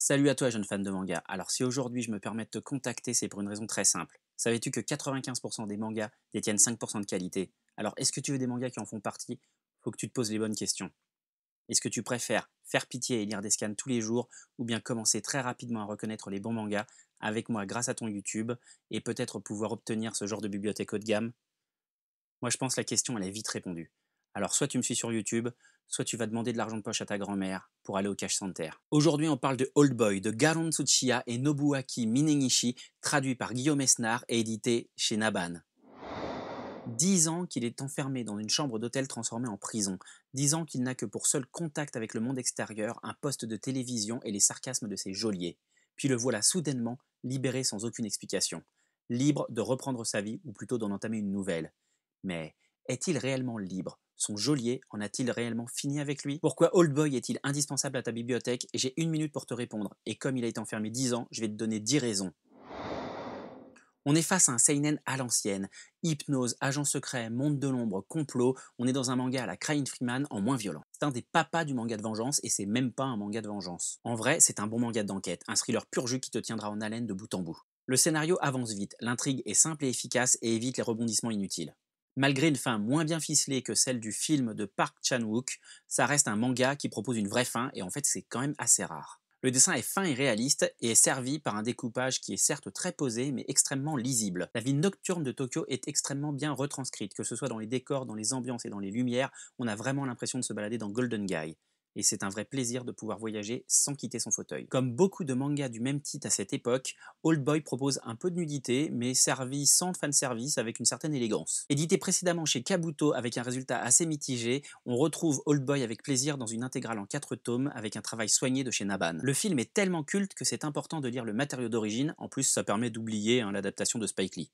Salut à toi jeune fan de manga. Alors si aujourd'hui je me permets de te contacter, c'est pour une raison très simple. Savais-tu que 95% des mangas détiennent 5% de qualité? Alors est-ce que tu veux des mangas qui en font partie? Faut que tu te poses les bonnes questions. Est-ce que tu préfères faire pitié et lire des scans tous les jours ou bien commencer très rapidement à reconnaître les bons mangas avec moi grâce à ton YouTube et peut-être pouvoir obtenir ce genre de bibliothèque haut de gamme? Moi, je pense que la question, elle est vite répondue. Alors, soit tu me suis sur YouTube, soit tu vas demander de l'argent de poche à ta grand-mère pour aller au cash center. Aujourd'hui, on parle de Old Boy de Garon Tsuchiya et Nobuaki Minegishi, traduit par Guillaume Esnard et édité chez Naban. 10 ans qu'il est enfermé dans une chambre d'hôtel transformée en prison. 10 ans qu'il n'a que pour seul contact avec le monde extérieur un poste de télévision et les sarcasmes de ses geôliers. Puis le voilà soudainement libéré sans aucune explication. Libre de reprendre sa vie, ou plutôt d'en entamer une nouvelle. Mais est-il réellement libre? Son geôlier en a-t-il réellement fini avec lui? Pourquoi Old Boy est-il indispensable à ta bibliothèque? J'ai une minute pour te répondre. Et comme il a été enfermé 10 ans, je vais te donner 10 raisons. On est face à un seinen à l'ancienne. Hypnose, agent secret, monde de l'ombre, complot. On est dans un manga à la Crying Freeman en moins violent. C'est un des papas du manga de vengeance et c'est même pas un manga de vengeance. En vrai, c'est un bon manga d'enquête, un thriller pur jus qui te tiendra en haleine de bout en bout. Le scénario avance vite, l'intrigue est simple et efficace et évite les rebondissements inutiles. Malgré une fin moins bien ficelée que celle du film de Park Chan-wook, ça reste un manga qui propose une vraie fin et en fait c'est quand même assez rare. Le dessin est fin et réaliste et est servi par un découpage qui est certes très posé mais extrêmement lisible. La vie nocturne de Tokyo est extrêmement bien retranscrite, que ce soit dans les décors, dans les ambiances et dans les lumières, on a vraiment l'impression de se balader dans Golden Guy. Et c'est un vrai plaisir de pouvoir voyager sans quitter son fauteuil. Comme beaucoup de mangas du même titre à cette époque, Old Boy propose un peu de nudité, mais servi sans fanservice avec une certaine élégance. Édité précédemment chez Kabuto avec un résultat assez mitigé, on retrouve Old Boy avec plaisir dans une intégrale en 4 tomes avec un travail soigné de chez Naban. Le film est tellement culte que c'est important de lire le matériau d'origine, en plus ça permet d'oublier l'adaptation de Spike Lee.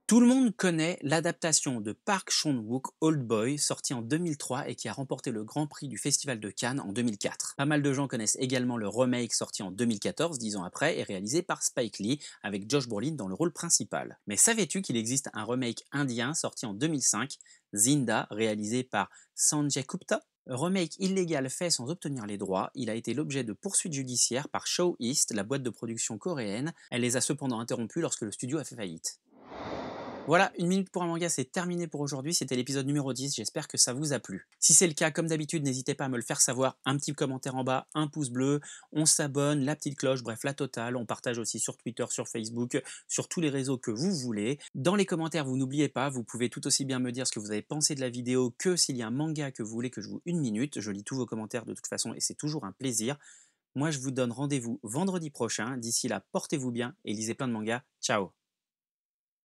Tout le monde connaît l'adaptation de Park Chan-wook Old Boy, sortie en 2003 et qui a remporté le Grand Prix du Festival de Cannes en 2004. Pas mal de gens connaissent également le remake sorti en 2014, 10 ans après, et réalisé par Spike Lee, avec Josh Brolin dans le rôle principal. Mais savais-tu qu'il existe un remake indien sorti en 2005, Zinda, réalisé par Sanjay Gupta? Remake illégal fait sans obtenir les droits, il a été l'objet de poursuites judiciaires par Show East, la boîte de production coréenne. Elle les a cependant interrompues lorsque le studio a fait faillite. Voilà, une minute pour un manga, c'est terminé pour aujourd'hui, c'était l'épisode numéro 10, j'espère que ça vous a plu. Si c'est le cas, comme d'habitude, n'hésitez pas à me le faire savoir, un petit commentaire en bas, un pouce bleu, on s'abonne, la petite cloche, bref, la totale, on partage aussi sur Twitter, sur Facebook, sur tous les réseaux que vous voulez. Dans les commentaires, vous n'oubliez pas, vous pouvez tout aussi bien me dire ce que vous avez pensé de la vidéo que s'il y a un manga que vous voulez que je vous une minute, je lis tous vos commentaires de toute façon et c'est toujours un plaisir. Moi je vous donne rendez-vous vendredi prochain, d'ici là portez-vous bien et lisez plein de mangas, ciao.